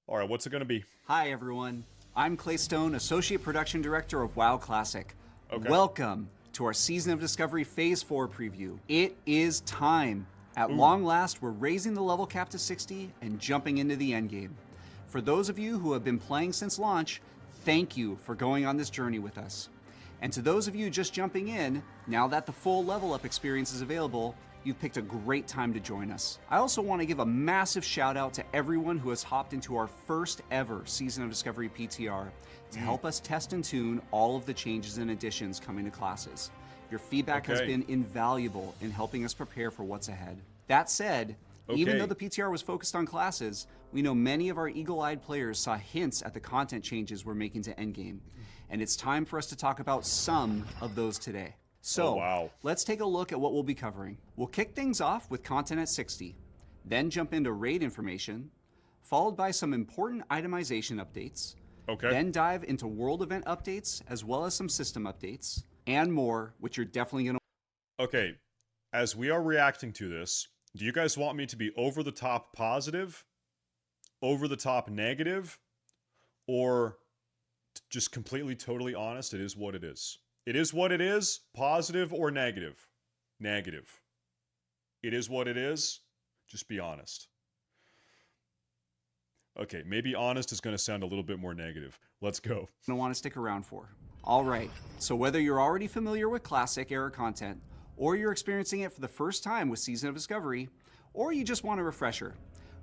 All right, what's it going to be? Hi, everyone. I'm Clay Stone, Associate Production Director of WoW Classic. Okay. Welcome to our Season of Discovery Phase 4 preview. It is time. At long last, we're raising the level cap to 60 and jumping into the endgame. For those of you who have been playing since launch, thank you for going on this journey with us. And to those of you just jumping in, now that the full level up experience is available, you've picked a great time to join us. I also want to give a massive shout out to everyone who has hopped into our first ever Season of Discovery PTR to help us test and tune all of the changes and additions coming to classes. Your feedback has been invaluable in helping us prepare for what's ahead. That said, even though the PTR was focused on classes, we know many of our eagle-eyed players saw hints at the content changes we're making to Endgame, and it's time for us to talk about some of those today. So, let's take a look at what we'll be covering. We'll kick things off with content at 60, then jump into raid information, followed by some important itemization updates, then dive into world event updates as well as some system updates, and more, which you're definitely going to... Okay, as we are reacting to this, do you guys want me to be over the top positive, over the top negative, or just completely, totally honest? It is what it is. It is what it is, positive or negative? Negative. It is what it is, just be honest. Okay, maybe honest is going to sound a little bit more negative. Let's go. I want to stick around for. All right, so whether you're already familiar with classic era content, or you're experiencing it for the first time with Season of Discovery, or you just want a refresher,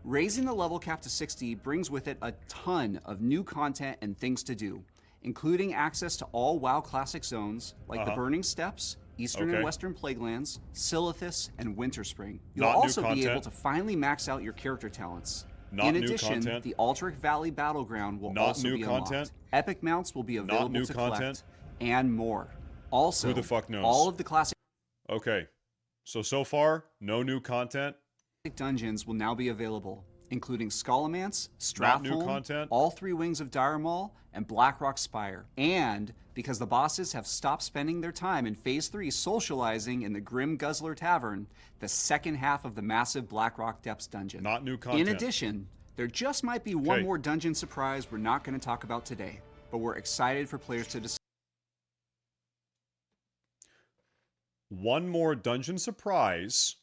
raising the level cap to 60 brings with it a ton of new content and things to do, including access to all WoW Classic zones, like the Burning Steppes, Eastern and Western Plaguelands, Silithus, and Winterspring. You'll also be able to finally max out your character talents. In addition, the Aldrich Valley Battleground will also be unlocked. Epic mounts will be available to collect, and more. Also, who the fuck knows? All of the classic... Okay, so far, no new content. Dungeons will now be available, including Scholomance, Stratholme, all three wings of Dire Maul, and Blackrock Spire. And because the bosses have stopped spending their time in Phase 3 socializing in the Grim Guzzler Tavern, the second half of the massive Blackrock Depths dungeon. Not new content. In addition, there just might be one more dungeon surprise we're not going to talk about today, but we're excited for players to discover. One more dungeon surprise.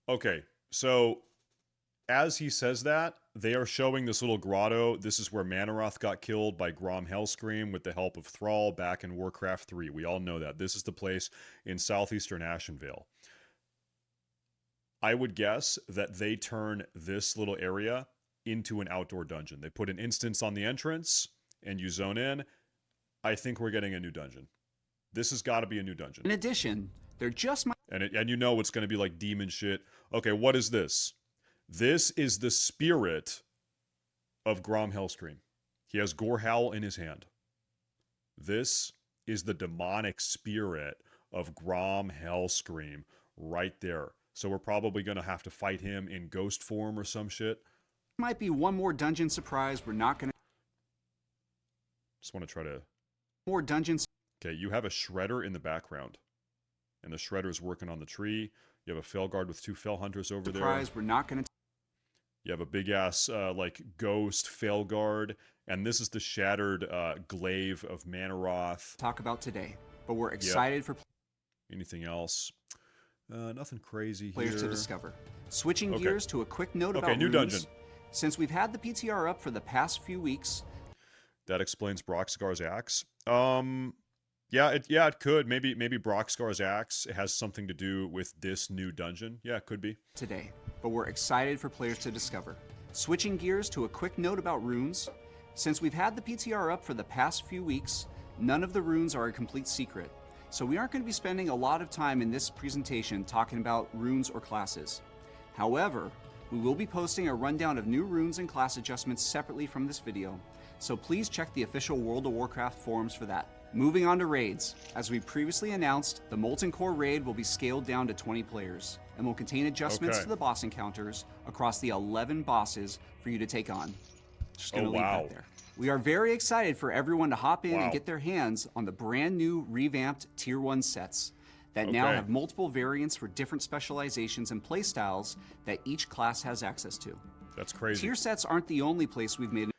Okay, so as he says that, they are showing this little grotto. This is where Manaroth got killed by Grom Hellscream with the help of Thrall back in Warcraft 3. We all know that. This is the place in southeastern Ashenvale. I would guess that they turn this little area into an outdoor dungeon. They put an instance on the entrance, and you zone in. I think we're getting a new dungeon. This has got to be a new dungeon. In addition, they're just... And you know it's going to be like demon shit. Okay, what is this? This is the spirit of Grom Hellscream. He has Gorehowl in his hand. This is the demonic spirit of Grom Hellscream right there. So we're probably going to have to fight him in ghost form or some shit. Might be one more dungeon surprise we're not going to... Just want to try to... More dungeons... Okay, you have a Shredder in the background. And the Shredder's working on the tree. You have a Felguard with two Fel Hunters over there. Surprise, we're not going to... You have a big-ass, like, ghost Felguard. And this is the shattered glaive of Manaroth. Talk about today. But we're excited for... Anything else? Nothing crazy players here. To discover. Switching gears to a quick note about new runes. dungeon. Since we've had the PTR up for the past few weeks... That explains Broxscar's axe. Yeah, it could. Maybe Broxscar's axe has something to do with this new dungeon. Yeah, it could be. Today, but we're excited for players to discover. Switching gears to a quick note about runes. Since we've had the PTR up for the past few weeks, none of the runes are a complete secret. So we aren't going to be spending a lot of time in this presentation talking about runes or classes. However, we will be posting a rundown of new runes and class adjustments separately from this video. So please check the official World of Warcraft forums for that. Moving on to raids. As we previously announced, the Molten Core raid will be scaled down to 20 players and will contain adjustments to the boss encounters across the 11 bosses for you to take on. Just gonna leave that there. We are very excited for everyone to hop in and get their hands on the brand new revamped Tier 1 sets that now have multiple variants for different specializations and playstyles that each class has access to. That's crazy. Tier sets aren't the only place we've made.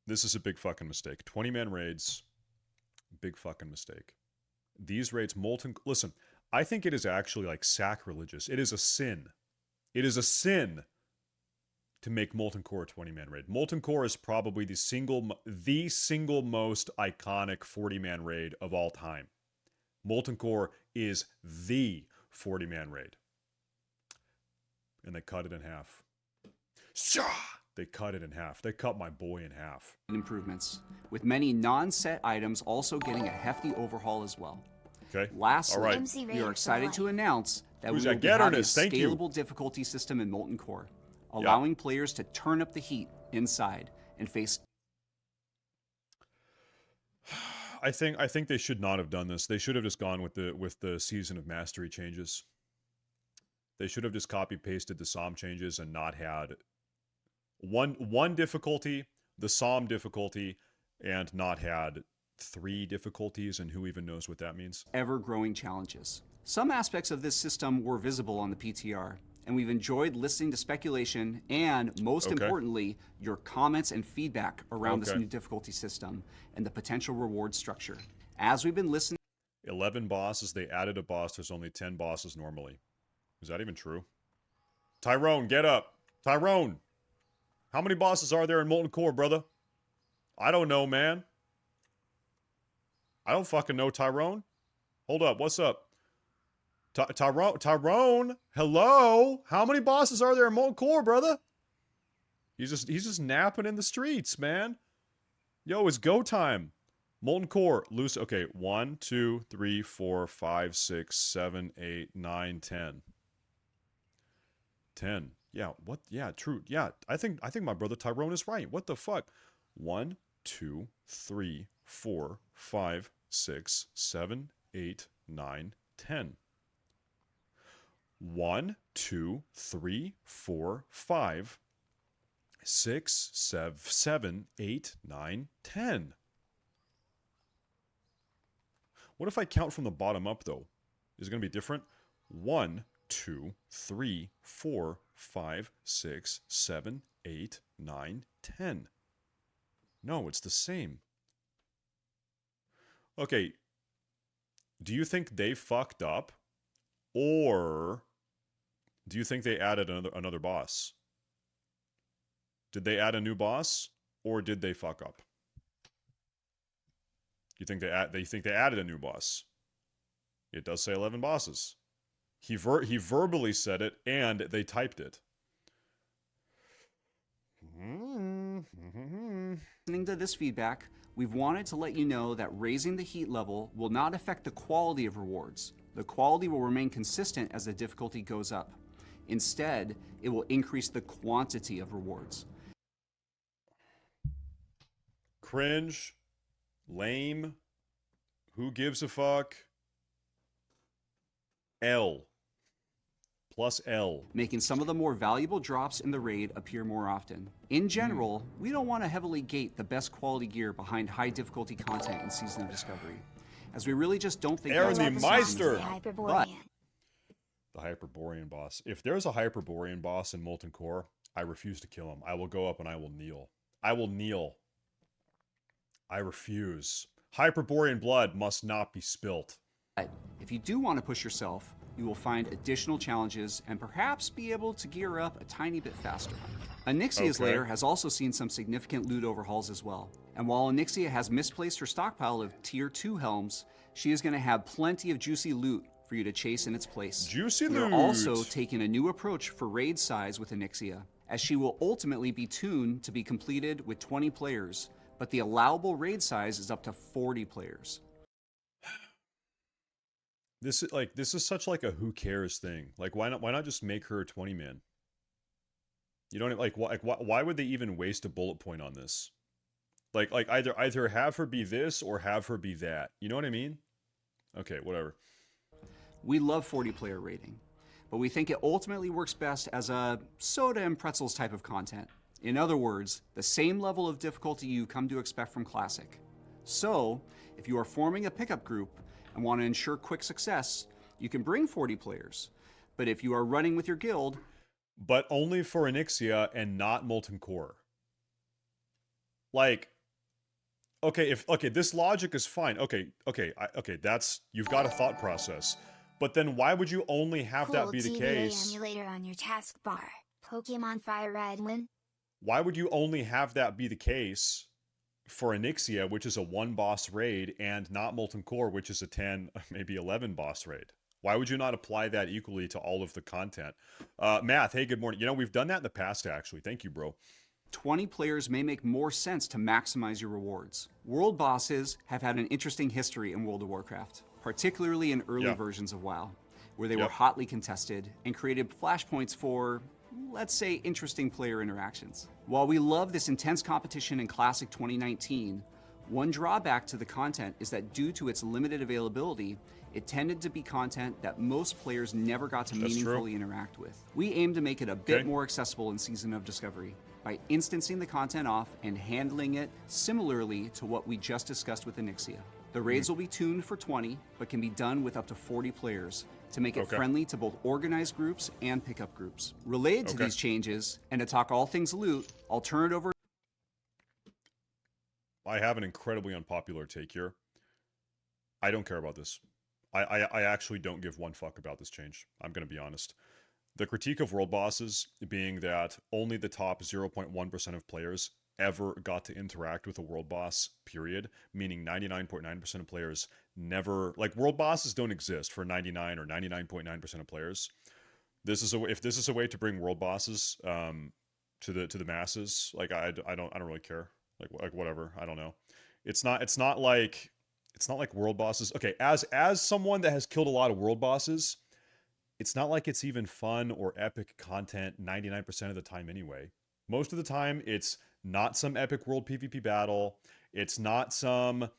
This is a big fucking mistake. 20-man raids, big fucking mistake. These raids, Molten... Listen, I think it is actually, like, sacrilegious. It is a sin. It is a sin to make Molten Core a 20-man raid. Molten Core is probably the single most iconic 40-man raid of all time. Molten Core is the 40-man raid. And they cut it in half. They cut it in half. They cut my boy in half. Improvements, with many non-set items also getting a hefty overhaul as well. Okay. Lastly, all right. we are excited to announce that Who's we will that? be having a Getterness, thank you. scalable difficulty system in Molten Core, allowing players to turn up the heat inside and face... I think they should not have done this. They should have just gone with the Season of Mastery changes. They should have just copy-pasted the SOM changes and not had one difficulty, the SOM difficulty, and not had 3 difficulties, and who even knows what that means. ever-growing challenges. Some aspects of this system were visible on the PTR, and we've enjoyed listening to speculation and, most importantly, your comments and feedback around this new difficulty system and the potential reward structure. As we've been listening... 11 bosses, they added a boss, there's only 10 bosses normally. Is that even true? Tyrone, get up! Tyrone! How many bosses are there in Molten Core, brother? I don't know, man. I don't fucking know, Tyrone. Hold up, what's up? Tyrone, hello? How many bosses are there in Molten Core, brother? He's just napping in the streets, man. Yo, it's go time. Molten Core, loose. Okay, 1, 2, 3, 4, 5, 6, 7, 8, 9, 10. 10. Yeah, what? Yeah, true. Yeah, I think my brother Tyrone is right. What the fuck? 1, 2, 3, 4, 5, 6, 7, 8, 9, 10. 1, 2, 3, 4, 5, 6, 7, 8, 9, 10. What if I count from the bottom up, though? Is it going to be different? 1, 2, 3, 4, 5, 6, 7, 8, 9, 10. No, it's the same. Okay. Do you think they fucked up? Or do you think they added another boss? Did they add a new boss? Or did they fuck up? You think they think they added a new boss? It does say 11 bosses. He verbally said it, and they typed it. Listening to this feedback, we've wanted to let you know that raising the heat level will not affect the quality of rewards. The quality will remain consistent as the difficulty goes up. Instead, it will increase the quantity of rewards. Cringe. Lame. Who gives a fuck? L. Plus L. Making some of the more valuable drops in the raid appear more often. In general, we don't want to heavily gate the best quality gear behind high difficulty content in Season of Discovery, as we really just don't think Aaron that's the what Meister! season is about. Hyperborean. The Hyperborean boss. If there's a Hyperborean boss in Molten Core, I refuse to kill him. I will go up and I will kneel. I will kneel. I refuse. Hyperborean blood must not be spilt. But if you do want to push yourself, you will find additional challenges and perhaps be able to gear up a tiny bit faster. Onyxia's lair has also seen some significant loot overhauls as well. And while Onyxia has misplaced her stockpile of Tier 2 helms, she is going to have plenty of juicy loot for you to chase in its place. Juicy We are loot! also taking a new approach for raid size with Onyxia, as she will ultimately be tuned to be completed with 20 players, but the allowable raid size is up to 40 players. This is such like a who cares thing. Like why not just make her a 20-man? You don't why would they even waste a bullet point on this? Like either have her be this or have her be that. You know what I mean? Okay, whatever. We love 40 player raiding, but we think it ultimately works best as a soda and pretzels type of content. In other words, the same level of difficulty you come to expect from Classic. So, if you are forming a pickup group and want to ensure quick success, you can bring 40 players. But if you are running with your guild... but only for Onyxia and not Molten Core. Like, okay, this logic is fine. Okay, that's, you've got a thought process. But then why would you only have that Cool be the TVA case? emulator on your taskbar. Pokemon Fire Red One. Why would you only have that be the case for Onyxia, which is a 1 boss raid, and not Molten Core, which is a 10, maybe 11 boss raid? Why would you not apply that equally to all of the content? Math, hey, good morning. You know, we've done that in the past, actually. Thank you, bro. 20 players may make more sense to maximize your rewards. World bosses have had an interesting history in World of Warcraft, particularly in early versions of WoW, where they were hotly contested and created flashpoints for, let's say, interesting player interactions. While we love this intense competition in Classic 2019, one drawback to the content is that due to its limited availability, it tended to be content that most players never got to meaningfully interact with. We aim to make it a bit more accessible in Season of Discovery by instancing the content off and handling it similarly to what we just discussed with Onyxia. The raids will be tuned for 20, but can be done with up to 40 players to make it friendly to both organized groups and pickup groups. Related to these changes, and to talk all things loot, I'll turn it over. I have an incredibly unpopular take here. I don't care about this. I actually don't give one fuck about this change. I'm going to be honest. The critique of world bosses being that only the top 0.1% of players ever got to interact with a world boss, period, meaning 99.9% of players never, like, world bosses don't exist for 99 or 99.9% of players. If this is a way to bring world bosses to the masses, like, I don't really care. Like whatever, I don't know. It's not like world bosses. Okay, as someone that has killed a lot of world bosses, it's not like it's even fun or epic content 99% of the time anyway. Most of the time, it's not some epic world PvP battle. It's not some,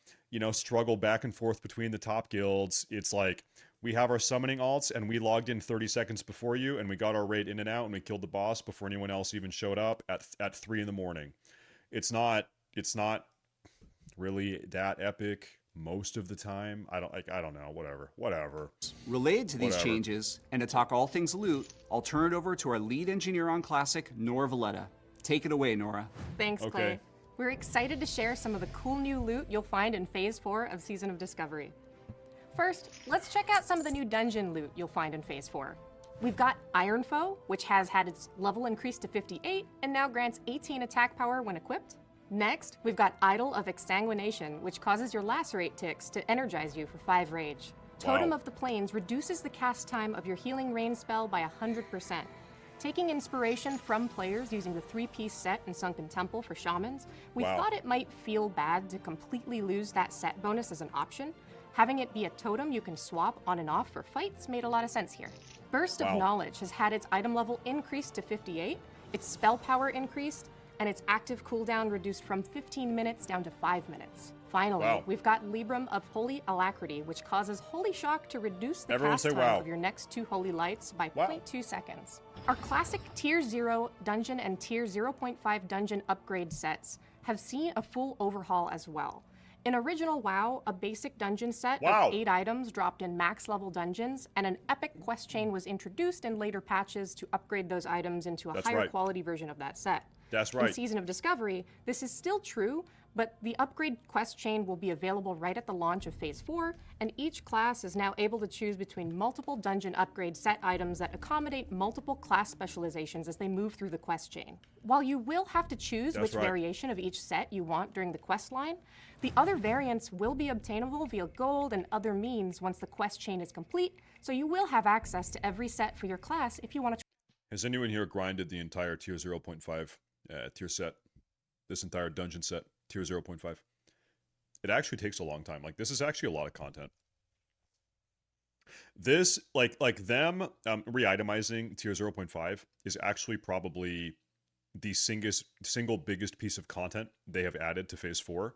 struggle back and forth between the top guilds. It's like, we have our summoning alts and we logged in 30 seconds before you and we got our raid in and out and we killed the boss before anyone else even showed up at 3 in the morning. It's not really that epic most of the time. I don't know, whatever. Related to these changes, and to talk all things loot, I'll turn it over to our lead engineer on Classic, Nora Valletta. Take it away, Nora. Thanks, Clay. We're excited to share some of the cool new loot you'll find in Phase 4 of Season of Discovery. First, let's check out some of the new dungeon loot you'll find in Phase 4. We've got Iron Foe, which has had its level increased to 58 and now grants 18 attack power when equipped. Next, we've got Idol of Exsanguination, which causes your Lacerate ticks to energize you for 5 rage. Totem of the Plains reduces the cast time of your Healing Rain spell by 100%. Taking inspiration from players using the 3-piece set in Sunken Temple for Shamans, we thought it might feel bad to completely lose that set bonus as an option. Having it be a totem you can swap on and off for fights made a lot of sense here. Burst of Knowledge has had its item level increased to 58, its spell power increased, and its active cooldown reduced from 15 minutes down to 5 minutes. Finally, we've got Libram of Holy Alacrity, which causes Holy Shock to reduce the cast time of your next 2 Holy Lights by 0.2 seconds. Our classic Tier 0 dungeon and Tier 0.5 dungeon upgrade sets have seen a full overhaul as well. In original WoW, a basic dungeon set of 8 items dropped in max level dungeons, and an epic quest chain was introduced in later patches to upgrade those items into a higher quality version of that set. That's right. In Season of Discovery, this is still true, but the upgrade quest chain will be available right at the launch of Phase 4, and each class is now able to choose between multiple dungeon upgrade set items that accommodate multiple class specializations as they move through the quest chain. While you will have to choose which variation of each set you want during the quest line, the other variants will be obtainable via gold and other means once the quest chain is complete, so you will have access to every set for your class if you want to. Has anyone here grinded the entire Tier 0.5 tier set? This entire dungeon set, Tier 0.5? It actually takes a long time. Like, this is actually a lot of content. This, like them re-itemizing Tier 0.5 is actually probably the single biggest piece of content they have added to Phase 4.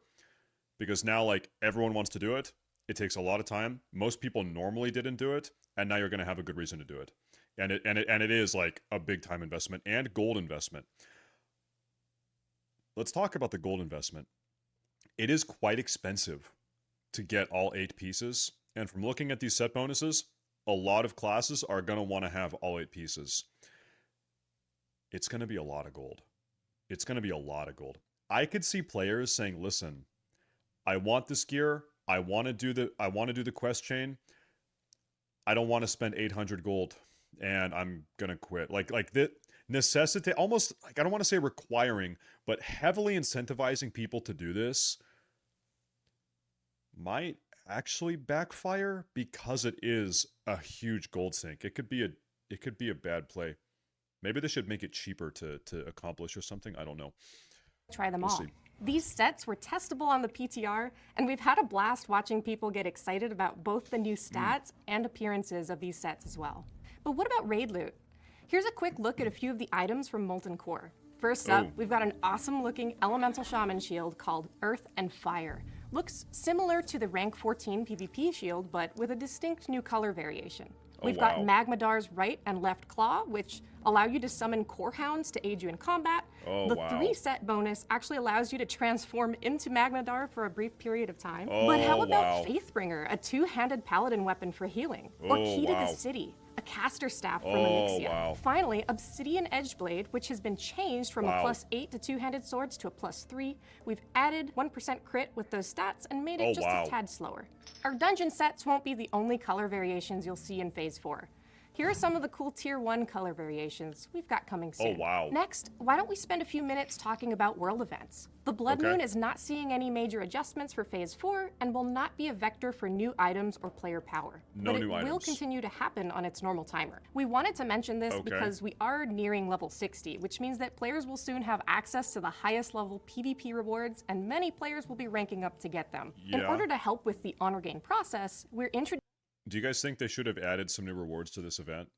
Because now, like, everyone wants to do it. It takes a lot of time. Most people normally didn't do it, and now you're going to have a good reason to do it. And it is, like, a big time investment and gold investment. Let's talk about the gold investment. It is quite expensive to get all 8 pieces. And from looking at these set bonuses, a lot of classes are going to want to have all 8 pieces. it's going to be a lot of gold. It's going to be a lot of gold. I could see players saying, listen, I want this gear. I want to do the quest chain. I don't want to spend 800 gold and I'm going to quit. Like that necessitate, almost like, I don't want to say requiring, but heavily incentivizing people to do this might actually backfire because it is a huge gold sink. It could be a bad play. Maybe they should make it cheaper to accomplish or something. I don't know. Try them We'll all. see. These sets were testable on the PTR, and we've had a blast watching people get excited about both the new stats and appearances of these sets as well. But what about raid loot? Here's a quick look at a few of the items from Molten Core. First up, we've got an awesome looking elemental shaman shield called Earth and Fire. Looks similar to the rank 14 PvP shield, but with a distinct new color variation. We've got Magmadar's right and left claw, which allow you to summon core hounds to aid you in combat. The 3-set bonus actually allows you to transform into Magmadar for a brief period of time. But how about Faithbringer, a 2-handed paladin weapon for healing? Or Key to the City, a caster staff from Onyxia. Finally, Obsidian Edgeblade, which has been changed from a +8 to 2-handed swords to a +3. We've added 1% crit with those stats and made it just a tad slower. Our dungeon sets won't be the only color variations you'll see in Phase 4. Here are some of the cool Tier 1 color variations we've got coming soon. Next, why don't we spend a few minutes talking about world events? The Blood Moon is not seeing any major adjustments for Phase 4 and will not be a vector for new items or player power. But it will continue to happen on its normal timer. We wanted to mention this because we are nearing level 60, which means that players will soon have access to the highest level PvP rewards, and many players will be ranking up to get them. In order to help with the honor gain process, we're introducing. Do you guys think they should have added some new rewards to this event?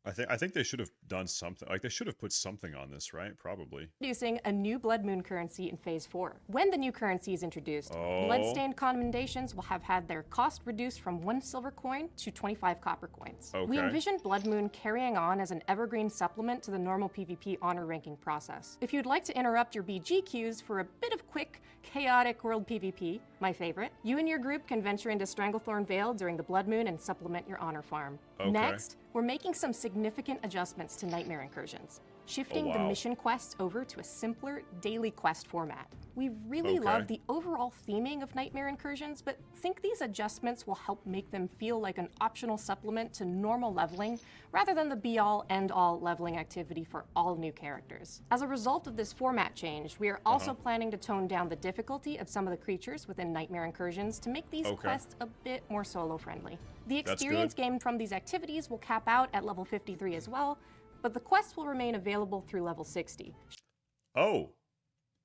I think they should have done something. Like, they should have put something on this, right? Probably. Introducing a new Blood Moon currency in Phase 4. When the new currency is introduced, Bloodstained Commendations will have had their cost reduced from 1 silver coin to 25 copper coins. We envision Blood Moon carrying on as an evergreen supplement to the normal PvP honor ranking process. If you'd like to interrupt your BG queues for a bit of quick, chaotic world PvP, my favorite, you and your group can venture into Stranglethorn Vale during the Blood Moon and supplement your honor farm. Next, we're making some significant adjustments to Nightmare Incursions, shifting the mission quests over to a simpler daily quest format. We really love the overall theming of Nightmare Incursions, but think these adjustments will help make them feel like an optional supplement to normal leveling, rather than the be-all, end-all leveling activity for all new characters. As a result of this format change, we are also planning to tone down the difficulty of some of the creatures within Nightmare Incursions to make these quests a bit more solo-friendly. The experience gained from these activities will cap out at level 53 as well, but the quests will remain available through level 60.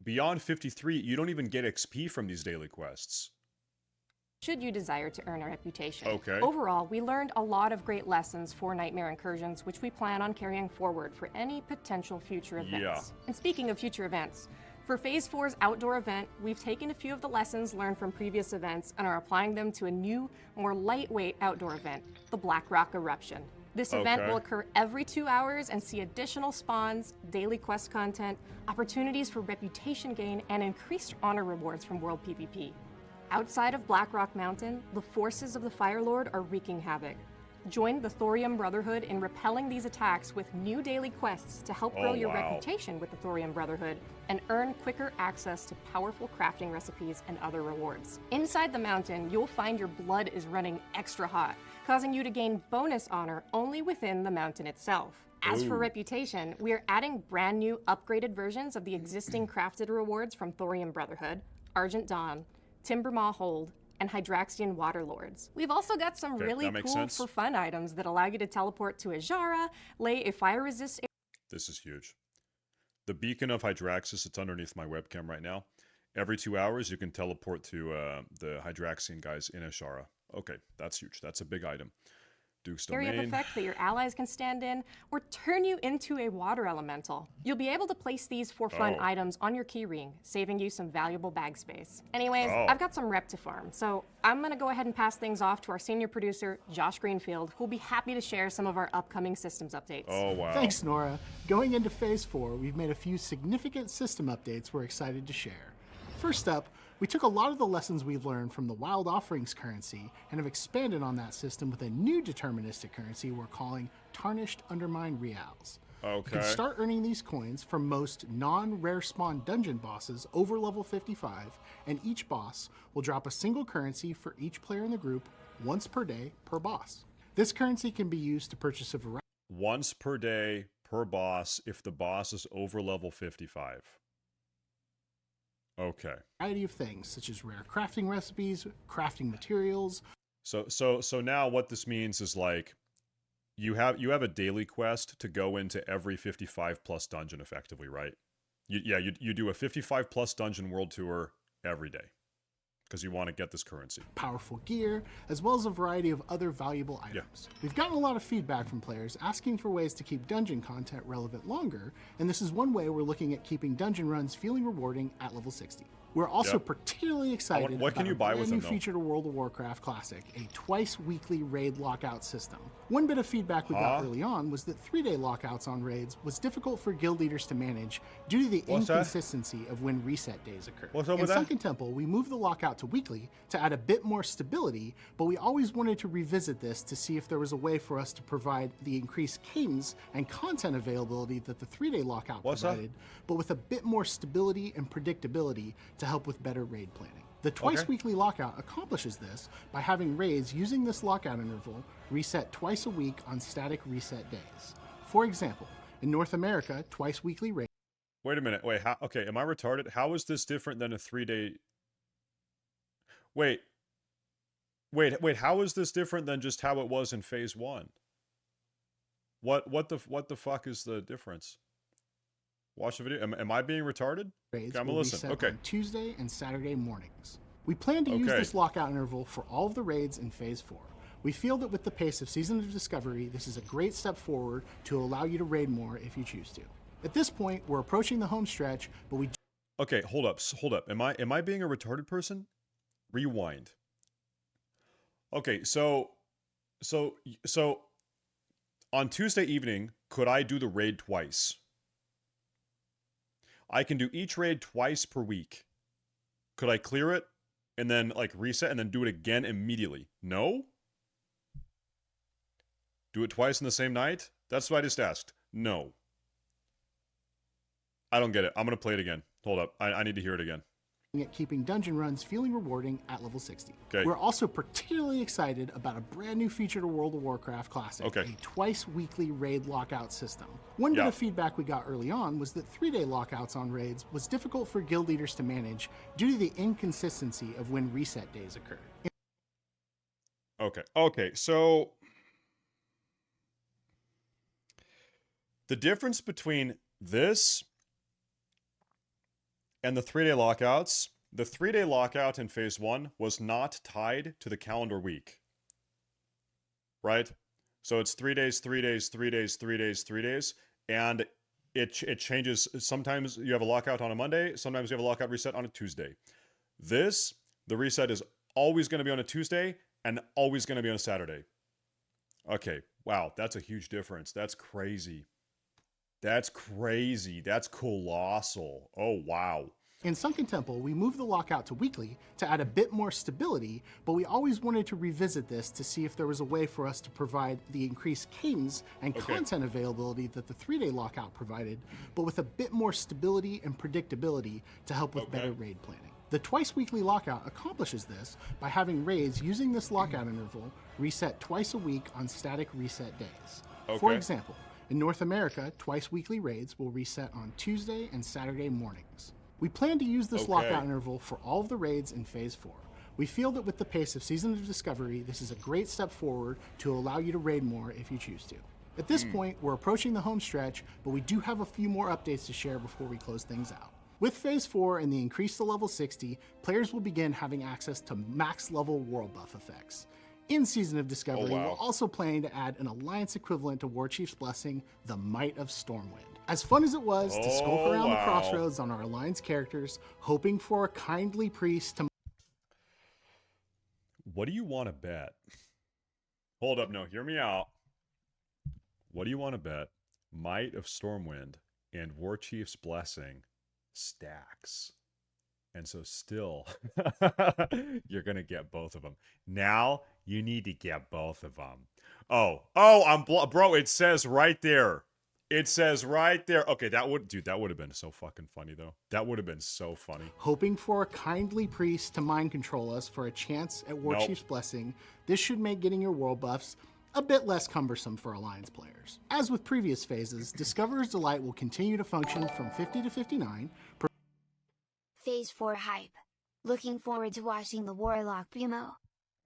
Beyond 53, you don't even get XP from these daily quests. Should you desire to earn a reputation. Overall, we learned a lot of great lessons for Nightmare Incursions, which we plan on carrying forward for any potential future events. And speaking of future events, for Phase 4's outdoor event, we've taken a few of the lessons learned from previous events and are applying them to a new, more lightweight outdoor event, the Blackrock Eruption. This event will occur every 2 hours and see additional spawns, daily quest content, opportunities for reputation gain, and increased honor rewards from World PvP. Outside of Blackrock Mountain, the forces of the Fire Lord are wreaking havoc. Join the Thorium Brotherhood in repelling these attacks with new daily quests to help grow your reputation with the Thorium Brotherhood and earn quicker access to powerful crafting recipes and other rewards. Inside the mountain, you'll find your blood is running extra hot, causing you to gain bonus honor only within the mountain itself. As for reputation, we are adding brand new upgraded versions of the existing crafted rewards from Thorium Brotherhood, Argent Dawn, Timbermaw Hold, and Hydraxian Waterlords. We've also got some really cool for fun items that allow you to teleport to Ajara, lay a fire resist. This is huge. The Beacon of Hydraxis, it's underneath my webcam right now. Every 2 hours, you can teleport to the Hydraxian guys in Ashara. Okay, that's huge. That's a big item. Duke's Domain. Area of effect that your allies can stand in, or turn you into a water elemental. You'll be able to place these for fun items on your keyring, saving you some valuable bag space. Anyways, I've got some rep to farm, so I'm gonna go ahead and pass things off to our senior producer, Josh Greenfield, who'll be happy to share some of our upcoming systems updates. Thanks, Nora. Going into Phase 4, we've made a few significant system updates we're excited to share. First up, we took a lot of the lessons we've learned from the Wild Offerings currency and have expanded on that system with a new deterministic currency we're calling Tarnished Undermine Reals. You can Okay. start earning these coins from most non-rare spawn dungeon bosses over level 55, and each boss will drop a single currency for each player in the group once per day per boss. This currency can be used to purchase a variety Once per day per boss if the boss is over level 55. Okay. of things, such as rare crafting recipes, crafting materials. So now what this means is like you have a daily quest to go into every 55 plus dungeon effectively, right? You do a 55 plus dungeon world tour every day because you want to get this currency. Powerful gear, as well as a variety of other valuable items. We've gotten a lot of feedback from players asking for ways to keep dungeon content relevant longer, and this is one way we're looking at keeping dungeon runs feeling rewarding at level 60. We're also particularly excited what can about you a buy brand with new them, though? feature to World of Warcraft Classic, a twice-weekly raid lockout system. One bit of feedback we got early on was that 3-day lockouts on raids was difficult for guild leaders to manage due to the What's that? inconsistency of when reset days occur. What's up In with that? Sunken Temple, we moved the lockout to weekly to add a bit more stability, but we always wanted to revisit this to see if there was a way for us to provide the increased cadence and content availability that the 3-day lockout What's that? provided, but with a bit more stability and predictability to help with better raid planning. The twice-weekly lockout accomplishes this by having raids using this lockout interval reset twice a week on static reset days. For example, in North America, twice-weekly raids Wait a minute. Wait, how, okay, am I retarded? How is this different than a 3-day... Wait, how is this different than just how it was in phase 1? What the fuck is the difference? Watch the video. Am I being retarded? raids Okay, I'm will gonna listen. reset Okay. on Tuesday and Saturday mornings. We plan to use Okay. this lockout interval for all of the raids in Phase 4. We feel that with the pace of Season of Discovery, this is a great step forward to allow you to raid more if you choose to. At this point, we're approaching the home stretch, but we Okay, hold up. Am I being a retarded person? Rewind. Okay, so on Tuesday evening, could I do the raid twice? I can do each raid twice per week. Could I clear it and then like reset and then do it again immediately? No? Do it twice in the same night? That's what I just asked. No. I don't get it. I'm going to play it again. Hold up. I need to hear it again. at keeping dungeon runs feeling rewarding at level 60. Okay. We're also particularly excited about a brand new feature to World of Warcraft Classic, Okay. a twice-weekly raid lockout system. One bit Yeah. of feedback we got early on was that 3-day lockouts on raids was difficult for guild leaders to manage due to the inconsistency of when reset days occurred. Okay, so the difference between this and the 3-day lockouts, the 3-day lockout in phase 1 was not tied to the calendar week. Right? So it's 3 days, 3 days, 3 days, 3 days, 3 days, and it changes. Sometimes you have a lockout on a Monday, sometimes you have a lockout reset on a Tuesday. This, the reset is always going to be on a Tuesday and always going to be on a Saturday. Okay, wow, that's a huge difference. That's crazy. That's crazy. That's colossal. Oh, wow. In Sunken Temple, we moved the lockout to weekly to add a bit more stability, but we always wanted to revisit this to see if there was a way for us to provide the increased cadence and content availability that the 3-day lockout provided, but with a bit more stability and predictability to help with better raid planning. The twice-weekly lockout accomplishes this by having raids using this lockout interval reset twice a week on static reset days. For example, in North America, twice-weekly raids will reset on Tuesday and Saturday mornings. We plan to use this lockout interval for all of the raids in Phase 4. We feel that with the pace of Season of Discovery, this is a great step forward to allow you to raid more if you choose to. At this point, we're approaching the home stretch, but we do have a few more updates to share before we close things out. With Phase 4 and the increase to level 60, players will begin having access to max level world buff effects. In Season of Discovery, we're also planning to add an alliance equivalent to Warchief's Blessing, the Might of Stormwind. As fun as it was to skulk around the crossroads on our alliance characters, hoping for a kindly priest to... What do you want to bet? Hold up, no, hear me out. What do you want to bet? Might of Stormwind and Warchief's Blessing stacks. And so still, you're going to get both of them. Now, you need to get both of them. Bro, it says right there. It says right there. Okay, that would have been so fucking funny though. That would have been so funny. Hoping for a kindly priest to mind control us for a chance at Warchief's blessing, this should make getting your world buffs a bit less cumbersome for Alliance players. As with previous phases, Discoverer's Delight will continue to function from 50 to 59. Phase 4 hype. Looking forward to watching the Warlock BMO.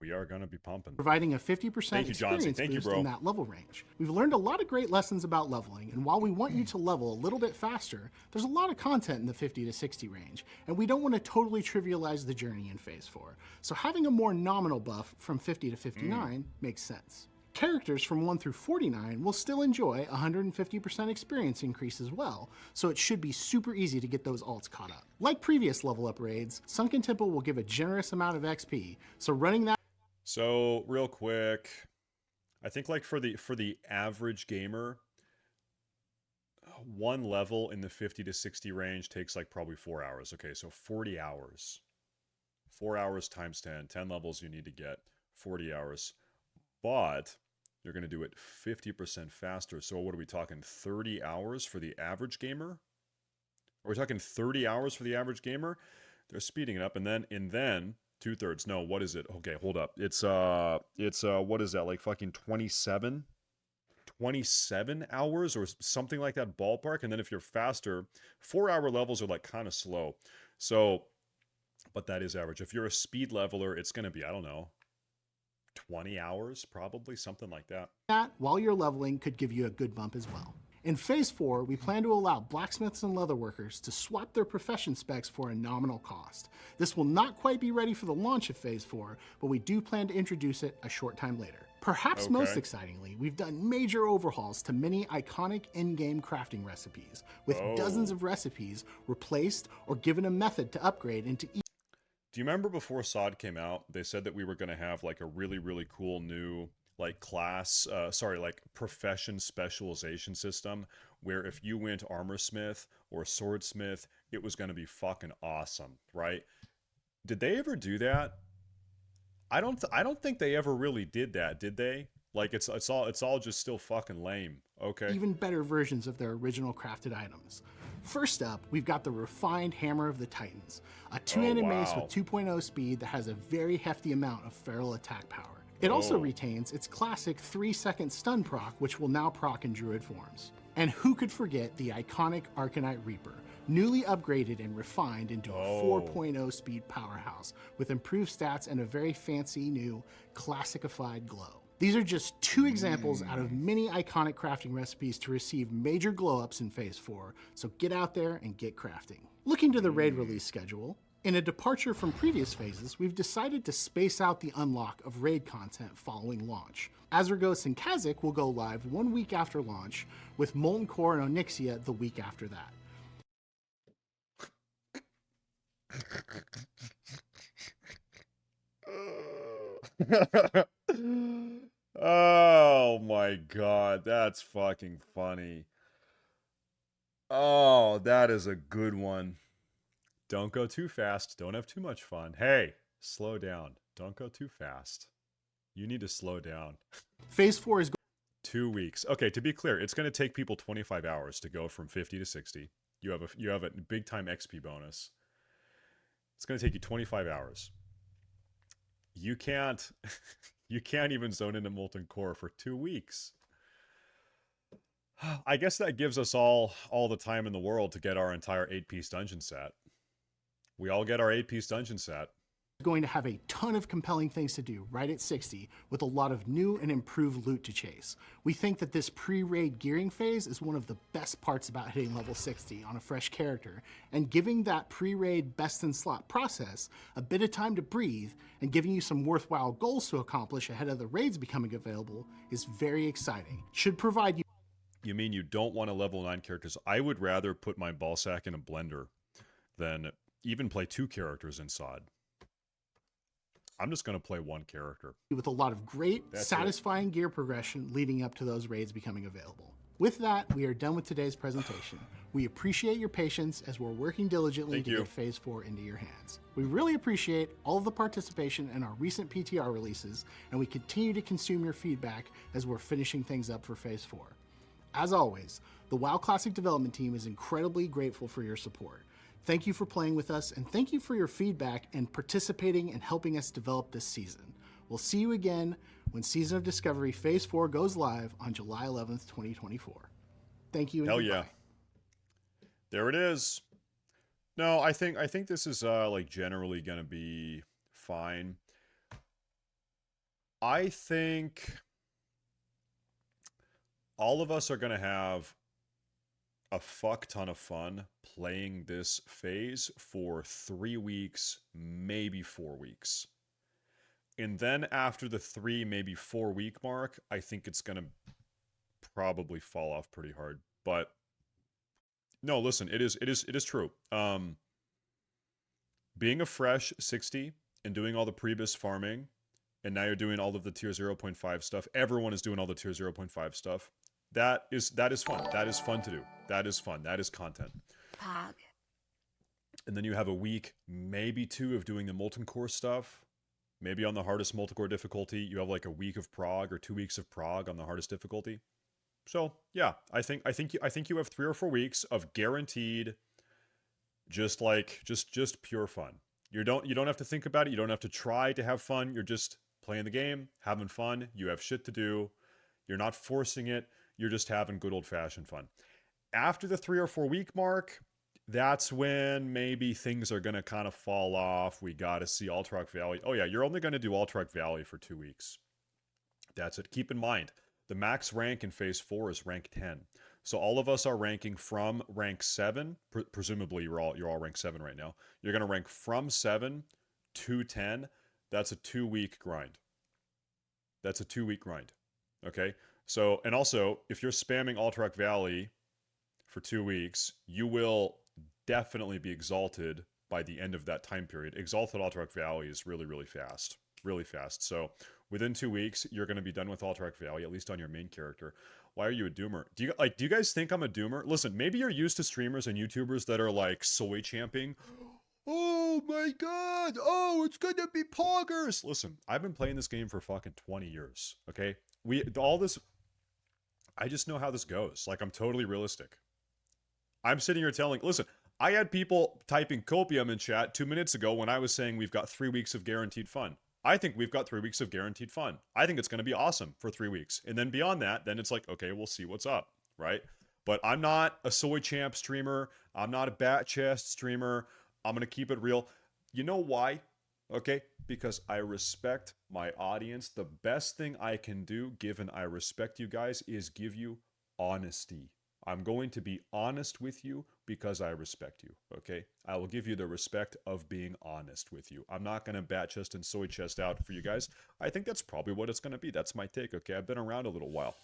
We are gonna be pumping. Providing a 50% Thank you, Johnson. experience Thank you, boost bro. in that level range. We've learned a lot of great lessons about leveling, and while we want you to level a little bit faster, there's a lot of content in the 50 to 60 range, and we don't want to totally trivialize the journey in Phase 4. So having a more nominal buff from 50 to 59 makes sense. Characters from 1 through 49 will still enjoy 150% experience increase as well, so it should be super easy to get those alts caught up. Like previous level up raids, Sunken Temple will give a generous amount of XP, so running that So real quick, I think like for the average gamer, one level in the 50 to 60 range takes like probably 4 hours. Okay, so 40 hours. 4 hours times 10. 10 levels you need to get 40 hours. But you're going to do it 50% faster. So what are we talking? 30 hours for the average gamer? Are we talking 30 hours for the average gamer? They're speeding it up, and then 2/3. No, what is it? Okay, hold up. It's what is that? Like fucking 27 hours or something like that ballpark. And then if you're faster, 4-hour levels are like kind of slow. So, but that is average. If you're a speed leveler, it's going to be, I don't know, 20 hours, probably something like that. That, while you're leveling, could give you a good bump as well. In Phase 4, we plan to allow blacksmiths and leatherworkers to swap their profession specs for a nominal cost. This will not quite be ready for the launch of Phase 4, but we do plan to introduce it a short time later. Perhaps most excitingly, we've done major overhauls to many iconic in-game crafting recipes, with dozens of recipes replaced or given a method to upgrade into each. Do you remember before SOD came out, they said that we were going to have like a really, really cool new like profession specialization system where if you went armorsmith or swordsmith, it was going to be fucking awesome, right? Did they ever do that? I don't think they ever really did that, did they? Like it's all just still fucking lame. Okay. Even better versions of their original crafted items. First up, we've got the refined Hammer of the Titans, a two-handed mace with 2.0 speed that has a very hefty amount of feral attack power. It also retains its classic 3-second stun proc, which will now proc in druid forms. And who could forget the iconic Arcanite Reaper, newly upgraded and refined into a 4.0 speed powerhouse with improved stats and a very fancy new classicified glow. These are just two examples out of many iconic crafting recipes to receive major glow-ups in Phase 4, so get out there and get crafting. Looking to the raid release schedule, in a departure from previous phases, we've decided to space out the unlock of raid content following launch. Azergos and Kazakh will go live 1 week after launch, with Molten Core and Onyxia the week after that. Oh my god, that's fucking funny. Oh, that is a good one. Don't go too fast. Don't have too much fun. Hey, slow down. Don't go too fast. You need to slow down. Phase 4 is 2 weeks. Okay, to be clear, it's going to take people 25 hours to go from 50 to 60. You have a big time XP bonus. It's going to take you 25 hours. You can't even zone into Molten Core for 2 weeks. I guess that gives us all the time in the world to get our entire 8-piece dungeon set. We all get our 8-piece dungeon set. going to have a ton of compelling things to do right at 60 with a lot of new and improved loot to chase. We think that this pre-raid gearing phase is one of the best parts about hitting level 60 on a fresh character, and giving that pre-raid best in slot process a bit of time to breathe and giving you some worthwhile goals to accomplish ahead of the raids becoming available is very exciting. Should provide you. You mean you don't want to level 9 characters? I would rather put my ballsack in a blender than even play 2 characters in SOD. I'm just going to play 1 character. With a lot of great, satisfying gear progression leading up to those raids becoming available. With that, we are done with today's presentation. We appreciate your patience as we're working diligently to get Phase 4 into your hands. We really appreciate all of the participation in our recent PTR releases, and we continue to consume your feedback as we're finishing things up for Phase 4. As always, The WoW Classic development team is incredibly grateful for your support. Thank you for playing with us, and thank you for your feedback and participating and helping us develop this season. We'll see you again when Season of Discovery Phase 4 goes live on July 11th, 2024. Thank you and Hell goodbye. yeah. There it is. No, I think this is like generally gonna be fine. I think all of us are gonna have a fuck ton of fun playing this phase for 3 weeks, maybe 4 weeks. And then after the 3, maybe 4 week mark, I think it's gonna probably fall off pretty hard. But no, listen, it is true. Being a fresh 60 and doing all the pre-bis farming, and now you're doing all of the tier 0.5 stuff. Everyone is doing all the tier 0.5 stuff. That is fun. That is fun to do. That is fun. That is content. Pog. And then you have a week, maybe 2, of doing the molten core stuff. Maybe on the hardest multi-core difficulty, you have like a week of prog or 2 weeks of prog on the hardest difficulty. So yeah, I think you have 3 or 4 weeks of guaranteed, just pure fun. You don't have to think about it. You don't have to try to have fun. You're just playing the game, having fun. You have shit to do. You're not forcing it. You're just having good old-fashioned fun. After the 3 or 4 week mark, that's when maybe things are going to kind of fall off. We got to see Alterac Valley. Oh yeah, you're only going to do Alterac Valley for 2 weeks. That's it. Keep in mind, the max rank in Phase 4 is rank 10. So all of us are ranking from rank 7. Presumably you're all rank 7 right now. You're going to rank from 7 to 10. That's a 2 week grind. That's a 2 week grind. Okay? So, and also, if you're spamming Alterac Valley for 2 weeks, you will definitely be exalted by the end of that time period. Exalted Alterac Valley is really, really fast. Really fast. So within 2 weeks, you're going to be done with Alterac Valley, at least on your main character. Why are you a doomer? Do you guys think I'm a doomer? Listen, maybe you're used to streamers and YouTubers that are like soy champing. Oh my god! Oh, it's gonna be poggers! Listen, I've been playing this game for fucking 20 years, okay? I just know how this goes. Like, I'm totally realistic. I'm sitting here listen, I had people typing copium in chat 2 minutes ago when I was saying we've got 3 weeks of guaranteed fun. I think we've got 3 weeks of guaranteed fun. I think it's going to be awesome for 3 weeks. And then beyond that, then it's like, okay, we'll see what's up, right? But I'm not a soy champ streamer. I'm not a bat chest streamer. I'm going to keep it real. You know why? Okay? Because I respect my audience. The best thing I can do, given I respect you guys, is give you honesty. I'm going to be honest with you because I respect you, okay? I will give you the respect of being honest with you. I'm not going to bat chest and soy chest out for you guys. I think that's probably what it's going to be. That's my take, okay? I've been around a little while.